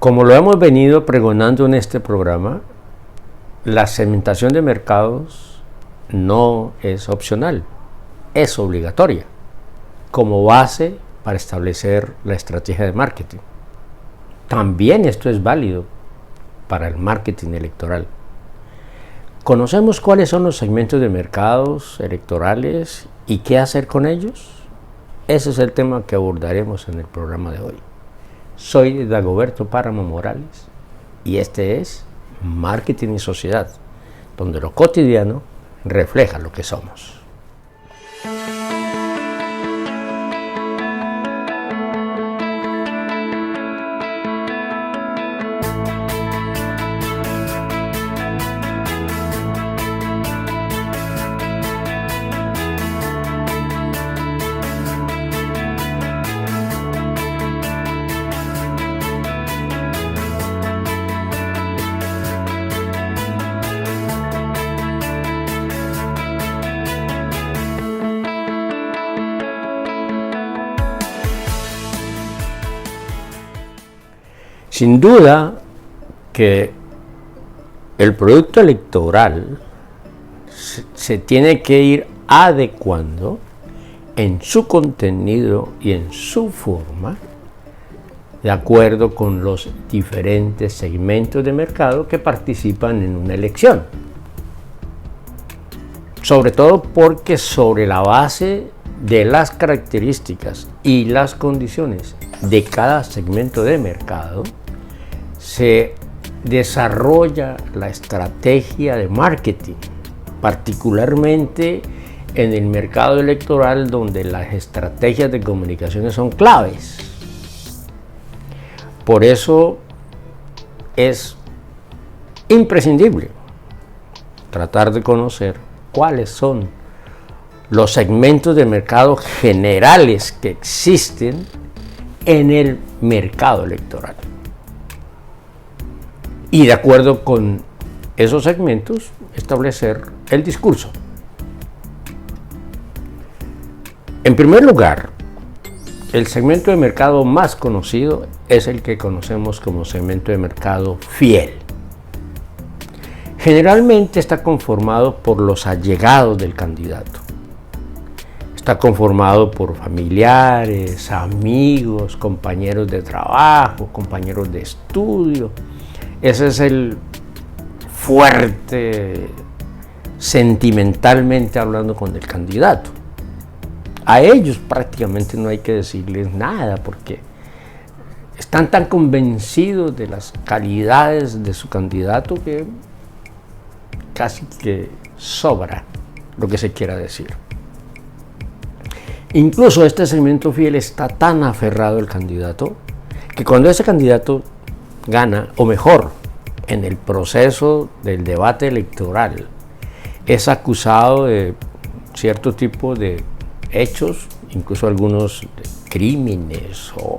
Como lo hemos venido pregonando en este programa, la segmentación de mercados no es opcional, es obligatoria como base para establecer la estrategia de marketing. También esto es válido para el marketing electoral. ¿Conocemos cuáles son los segmentos de mercados electorales y qué hacer con ellos? Ese es el tema que abordaremos en el programa de hoy. Soy Dagoberto Páramo Morales y este es Marketing y Sociedad, donde lo cotidiano refleja lo que somos. Sin duda que el producto electoral se tiene que ir adecuando en su contenido y en su forma de acuerdo con los diferentes segmentos de mercado que participan en una elección. Sobre todo porque sobre la base de las características y las condiciones de cada segmento de mercado se desarrolla la estrategia de marketing, particularmente en el mercado electoral donde las estrategias de comunicaciones son claves. Por eso es imprescindible tratar de conocer cuáles son los segmentos de mercado generales que existen en el mercado electoral. Y de acuerdo con esos segmentos, establecer el discurso. En primer lugar, el segmento de mercado más conocido es el que conocemos como segmento de mercado fiel. Generalmente está conformado por los allegados del candidato. Está conformado por familiares, amigos, compañeros de trabajo, compañeros de estudio. Ese es el fuerte, sentimentalmente hablando, con el candidato. A ellos prácticamente no hay que decirles nada porque están tan convencidos de las calidades de su candidato que casi que sobra lo que se quiera decir. Incluso este segmento fiel está tan aferrado al candidato que cuando ese candidato gana, o mejor, en el proceso del debate electoral, es acusado de cierto tipo de hechos, incluso algunos crímenes o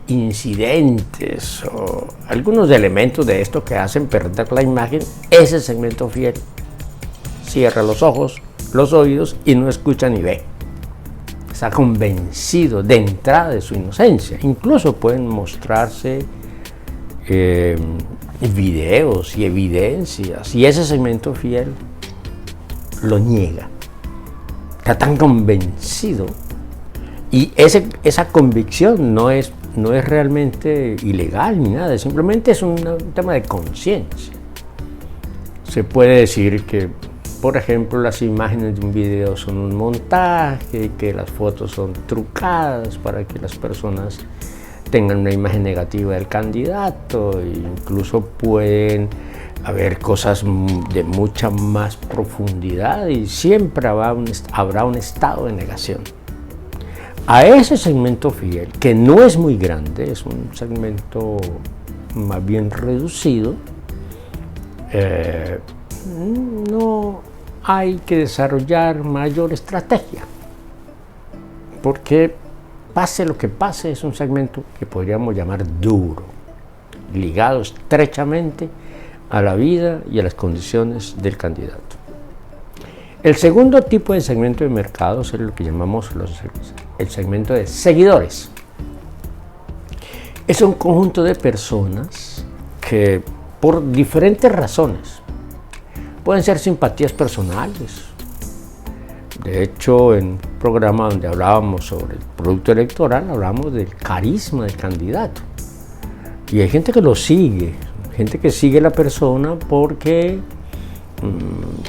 incidentes o algunos elementos de esto que hacen perder la imagen. Ese segmento fiel cierra los ojos, los oídos y no escucha ni ve. Está convencido de entrada de su inocencia. Incluso pueden mostrarse videos y evidencias y ese segmento fiel lo niega. Está tan convencido y esa convicción no es realmente ilegal ni nada, simplemente es un tema de conciencia. Se puede decir que, por ejemplo, las imágenes de un video son un montaje, que las fotos son trucadas para que las personas tengan una imagen negativa del candidato, e incluso pueden haber cosas de mucha más profundidad y siempre habrá un estado de negación. A ese segmento fiel, que no es muy grande, es un segmento más bien reducido, no hay que desarrollar mayor estrategia, porque pase lo que pase, es un segmento que podríamos llamar duro, ligado estrechamente a la vida y a las condiciones del candidato. El segundo tipo de segmento de mercado es lo que llamamos el segmento de seguidores, Es un conjunto de personas que por diferentes razones pueden ser simpatías personales. De hecho, en un programa donde hablábamos sobre el producto electoral, hablábamos del carisma del candidato. Y hay gente que lo sigue, gente que sigue a la persona porque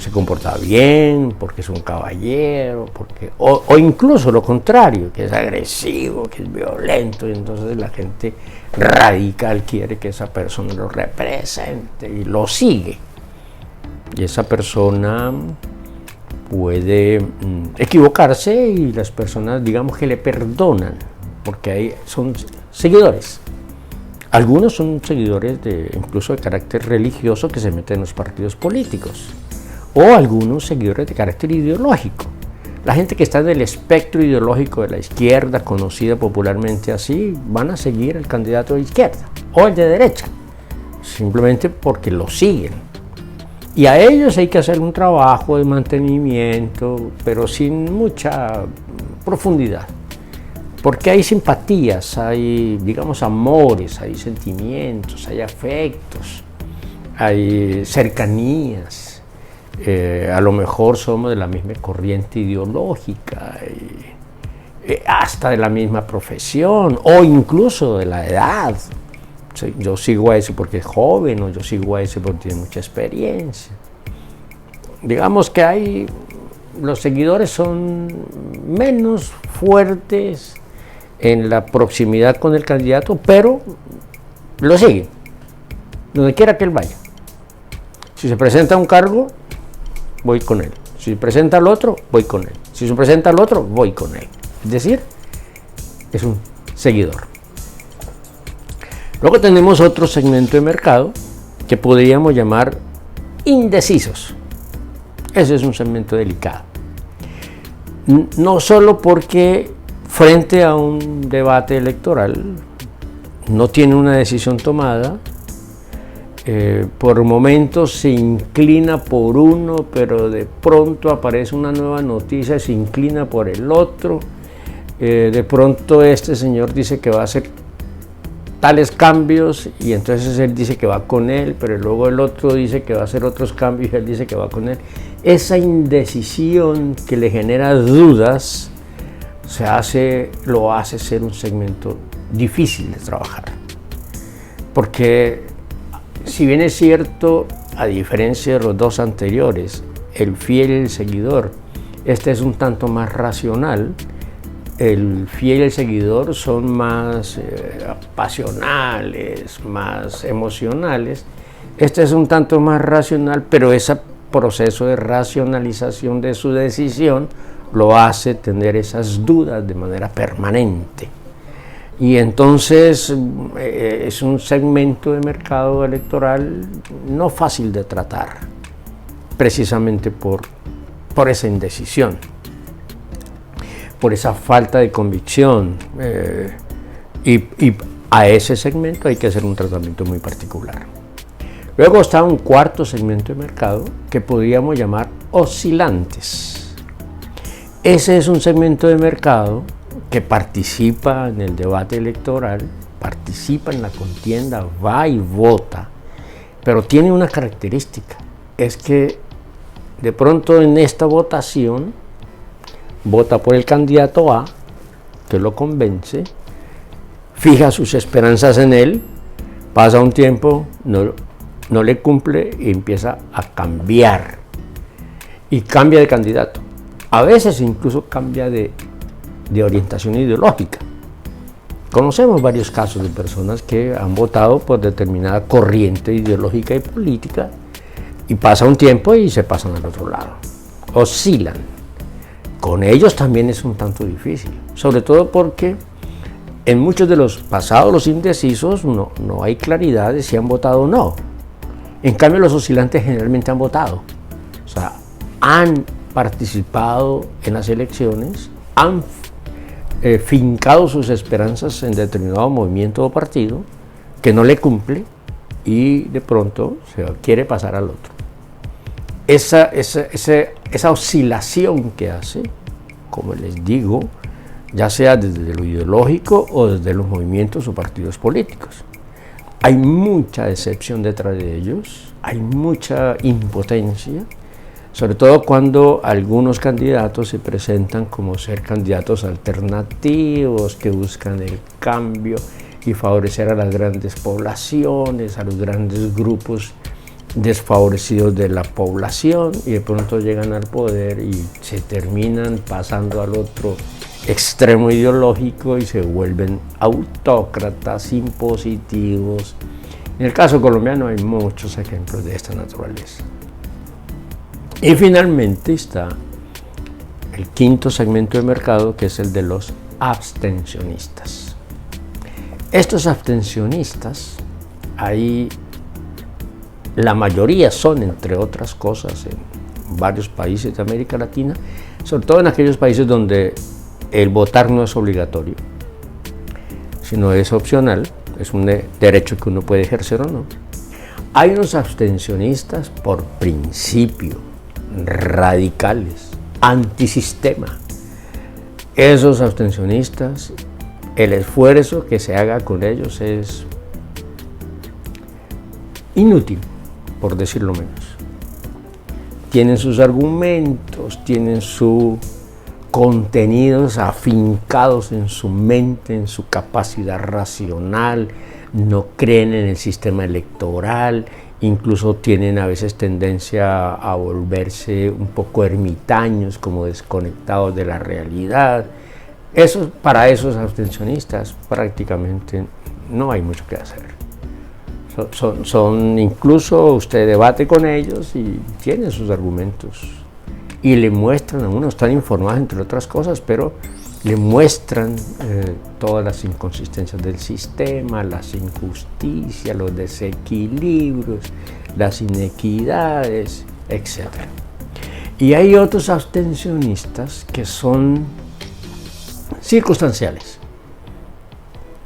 se comporta bien, porque es un caballero, o incluso lo contrario, que es agresivo, que es violento, y entonces la gente radical quiere que esa persona lo represente y lo sigue. Y esa persona puede equivocarse y las personas, digamos, que le perdonan, porque ahí son seguidores. Algunos son seguidores incluso de carácter religioso que se meten en los partidos políticos, o algunos seguidores de carácter ideológico. La gente que está en el espectro ideológico de la izquierda, conocida popularmente así, van a seguir al candidato de izquierda o el de derecha, simplemente porque lo siguen. Y a ellos hay que hacer un trabajo de mantenimiento, pero sin mucha profundidad. Porque hay simpatías, hay, digamos, amores, hay sentimientos, hay afectos, hay cercanías. A lo mejor somos de la misma corriente ideológica, hasta de la misma profesión, o incluso de la edad. Yo sigo a ese porque es joven, o yo sigo a ese porque tiene mucha experiencia. Digamos que los seguidores son menos fuertes en la proximidad con el candidato, pero lo siguen, donde quiera que él vaya. Si se presenta un cargo, voy con él. Si se presenta al otro, voy con él. Si se presenta al otro, voy con él. Es decir, es un seguidor. Luego tenemos otro segmento de mercado que podríamos llamar indecisos. Ese es un segmento delicado. No solo porque frente a un debate electoral no tiene una decisión tomada, por momentos se inclina por uno, pero de pronto aparece una nueva noticia, se inclina por el otro, de pronto este señor dice que va a hacer tales cambios y entonces él dice que va con él, pero luego el otro dice que va a hacer otros cambios y él dice que va con él. Esa indecisión que le genera dudas lo hace ser un segmento difícil de trabajar. Porque si bien es cierto, a diferencia de los dos anteriores, el fiel y el seguidor, este es un tanto más racional. El fiel y el seguidor son más pasionales, más emocionales. Este es un tanto más racional, pero ese proceso de racionalización de su decisión lo hace tener esas dudas de manera permanente. Y entonces es un segmento de mercado electoral no fácil de tratar, precisamente por esa indecisión, por esa falta de convicción, y a ese segmento hay que hacer un tratamiento muy particular. Luego está un cuarto segmento de mercado que podríamos llamar oscilantes. Ese es un segmento de mercado que participa en el debate electoral, participa en la contienda, va y vota, pero tiene una característica, es que de pronto en esta votación vota por el candidato A, que lo convence, fija sus esperanzas en él, pasa un tiempo, no le cumple y empieza a cambiar. Y cambia de candidato. A veces incluso cambia de orientación ideológica. Conocemos varios casos de personas que han votado por determinada corriente ideológica y política y pasa un tiempo y se pasan al otro lado. Oscilan. Con ellos también es un tanto difícil, sobre todo porque en muchos de los pasados, los indecisos, no hay claridad de si han votado o no. En cambio, los oscilantes generalmente han votado, o sea, han participado en las elecciones, han fincado sus esperanzas en determinado movimiento o partido que no le cumple y de pronto se quiere pasar al otro. Esa oscilación que hace, como les digo, ya sea desde lo ideológico o desde los movimientos o partidos políticos. Hay mucha decepción detrás de ellos, hay mucha impotencia, sobre todo cuando algunos candidatos se presentan como ser candidatos alternativos que buscan el cambio y favorecer a las grandes poblaciones, a los grandes grupos desfavorecidos de la población, y de pronto llegan al poder y se terminan pasando al otro extremo ideológico y se vuelven autócratas, impositivos. En el caso colombiano hay muchos ejemplos de esta naturaleza. Y finalmente está el quinto segmento de mercado, que es el de los abstencionistas. Estos abstencionistas, ahí la mayoría son, entre otras cosas, en varios países de América Latina, sobre todo en aquellos países donde el votar no es obligatorio, sino es opcional, es un derecho que uno puede ejercer o no. Hay unos abstencionistas por principio, radicales, antisistema. Esos abstencionistas, el esfuerzo que se haga con ellos es inútil, por decirlo menos. Tienen sus argumentos, tienen sus contenidos afincados en su mente, en su capacidad racional, no creen en el sistema electoral, incluso tienen a veces tendencia a volverse un poco ermitaños, como desconectados de la realidad. Para esos abstencionistas prácticamente no hay mucho que hacer. Incluso usted debate con ellos y tienen sus argumentos y le muestran a uno, están informados entre otras cosas, pero le muestran todas las inconsistencias del sistema, las injusticias, los desequilibrios, las inequidades, etc. Y hay otros abstencionistas que son circunstanciales.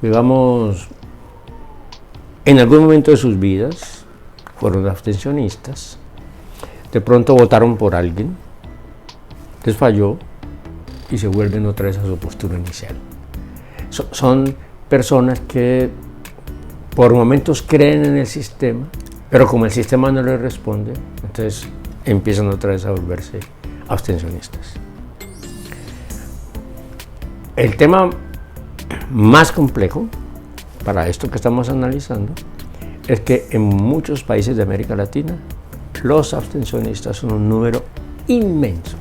Digamos, en algún momento de sus vidas fueron abstencionistas, de pronto votaron por alguien, les falló y se vuelven otra vez a su postura inicial. Son personas que por momentos creen en el sistema, pero como el sistema no les responde, entonces empiezan otra vez a volverse abstencionistas. El tema más complejo para esto que estamos analizando es que en muchos países de América Latina los abstencionistas son un número inmenso.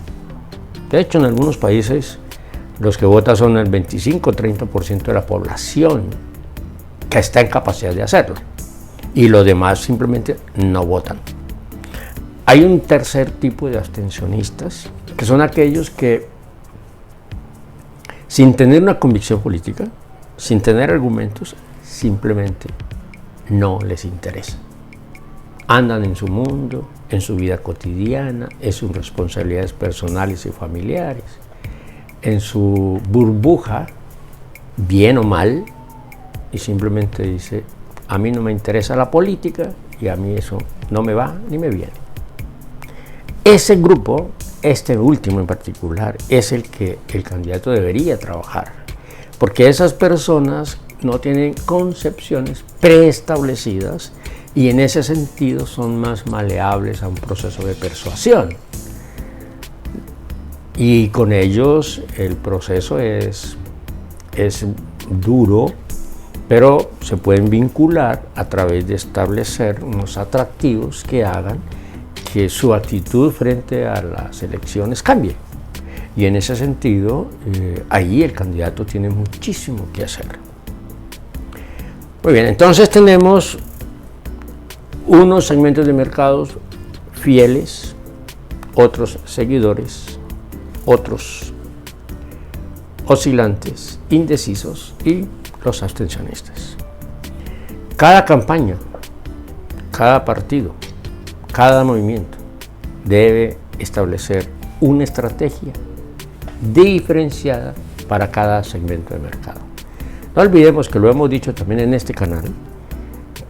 De hecho, en algunos países los que votan son el 25-30% de la población que está en capacidad de hacerlo, y los demás simplemente no votan. Hay un tercer tipo de abstencionistas, que son aquellos que, sin tener una convicción política, sin tener argumentos, simplemente no les interesa. Andan en su mundo, en su vida cotidiana, en sus responsabilidades personales y familiares, en su burbuja, bien o mal, y simplemente dice: a mí no me interesa la política y a mí eso no me va ni me viene. Ese grupo, este último en particular, es el que el candidato debería trabajar, porque esas personas no tienen concepciones preestablecidas y en ese sentido son más maleables a un proceso de persuasión. Y con ellos el proceso es duro, pero se pueden vincular a través de establecer unos atractivos que hagan que su actitud frente a las elecciones cambie. Y en ese sentido, ahí el candidato tiene muchísimo que hacer. Muy bien, entonces tenemos unos segmentos de mercados fieles, otros seguidores, otros oscilantes, indecisos y los abstencionistas. Cada campaña, cada partido, cada movimiento debe establecer una estrategia diferenciada para cada segmento de mercado. No olvidemos que lo hemos dicho también en este canal,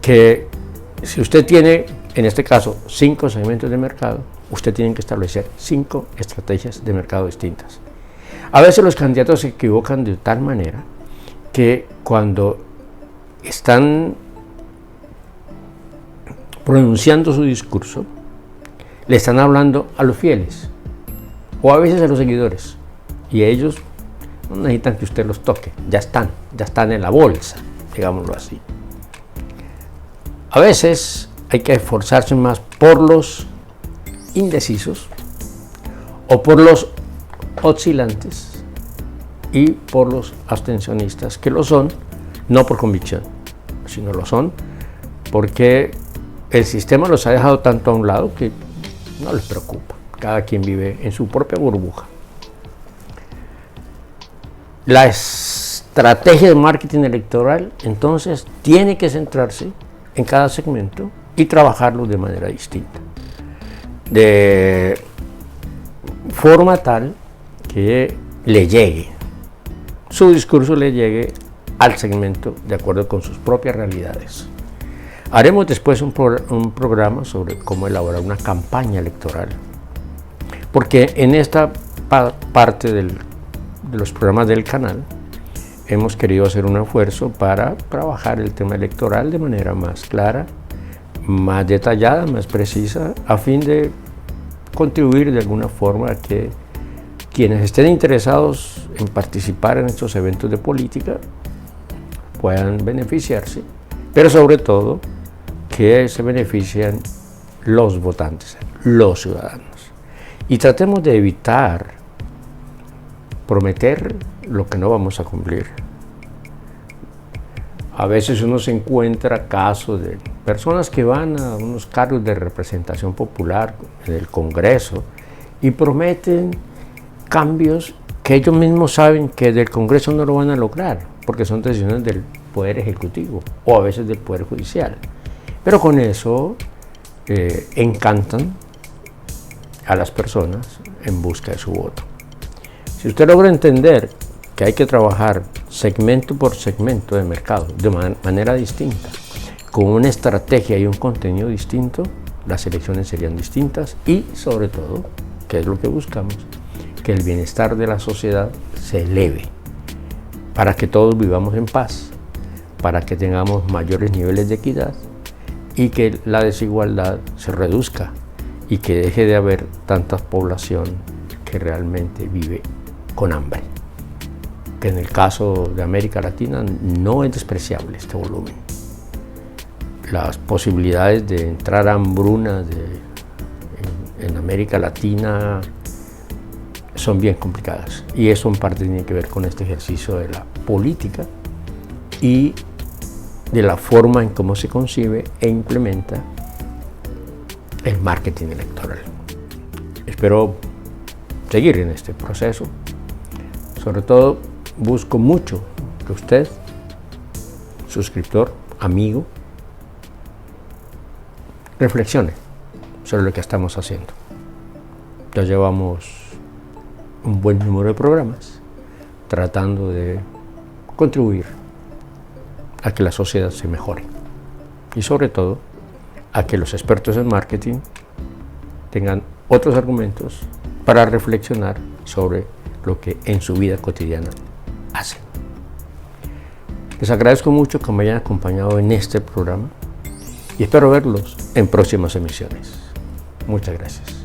que si usted tiene, en este caso, 5 segmentos de mercado, usted tiene que establecer 5 estrategias de mercado distintas. A veces los candidatos se equivocan de tal manera que cuando están pronunciando su discurso, le están hablando a los fieles o a veces a los seguidores, y ellos no necesitan que usted los toque, ya están en la bolsa, digámoslo así. A veces hay que esforzarse más por los indecisos o por los oscilantes y por los abstencionistas, que lo son no por convicción, sino lo son porque el sistema los ha dejado tanto a un lado que no les preocupa. Cada quien vive en su propia burbuja. La estrategia de marketing electoral, entonces, tiene que centrarse en cada segmento y trabajarlo de manera distinta, de forma tal que le llegue, su discurso le llegue al segmento de acuerdo con sus propias realidades. Haremos después un programa sobre cómo elaborar una campaña electoral, porque en esta parte de los programas del canal hemos querido hacer un esfuerzo para trabajar el tema electoral de manera más clara, más detallada, más precisa, a fin de contribuir de alguna forma a que quienes estén interesados en participar en estos eventos de política puedan beneficiarse, pero sobre todo que se beneficien los votantes, los ciudadanos. Y tratemos de evitar prometer lo que no vamos a cumplir. A veces uno se encuentra casos de personas que van a unos cargos de representación popular en el Congreso y prometen cambios que ellos mismos saben que del Congreso no lo van a lograr, porque son decisiones del Poder Ejecutivo o a veces del Poder Judicial. Pero con eso encantan a las personas en busca de su voto. Si usted logra entender que hay que trabajar segmento por segmento de mercado de manera distinta, con una estrategia y un contenido distinto, las elecciones serían distintas y, sobre todo, que es lo que buscamos, que el bienestar de la sociedad se eleve, para que todos vivamos en paz, para que tengamos mayores niveles de equidad y que la desigualdad se reduzca y que deje de haber tanta población que realmente vive con hambre, que en el caso de América Latina no es despreciable este volumen. Las posibilidades de entrar a hambruna en América Latina son bien complicadas, y eso en parte tiene que ver con este ejercicio de la política y de la forma en cómo se concibe e implementa el marketing electoral. Espero seguir en este proceso. Sobre todo, busco mucho que usted, suscriptor, amigo, reflexione sobre lo que estamos haciendo. Ya llevamos un buen número de programas tratando de contribuir a que la sociedad se mejore y, sobre todo, a que los expertos en marketing tengan otros argumentos para reflexionar sobre lo que en su vida cotidiana hacen. Les agradezco mucho que me hayan acompañado en este programa y espero verlos en próximas emisiones. Muchas gracias.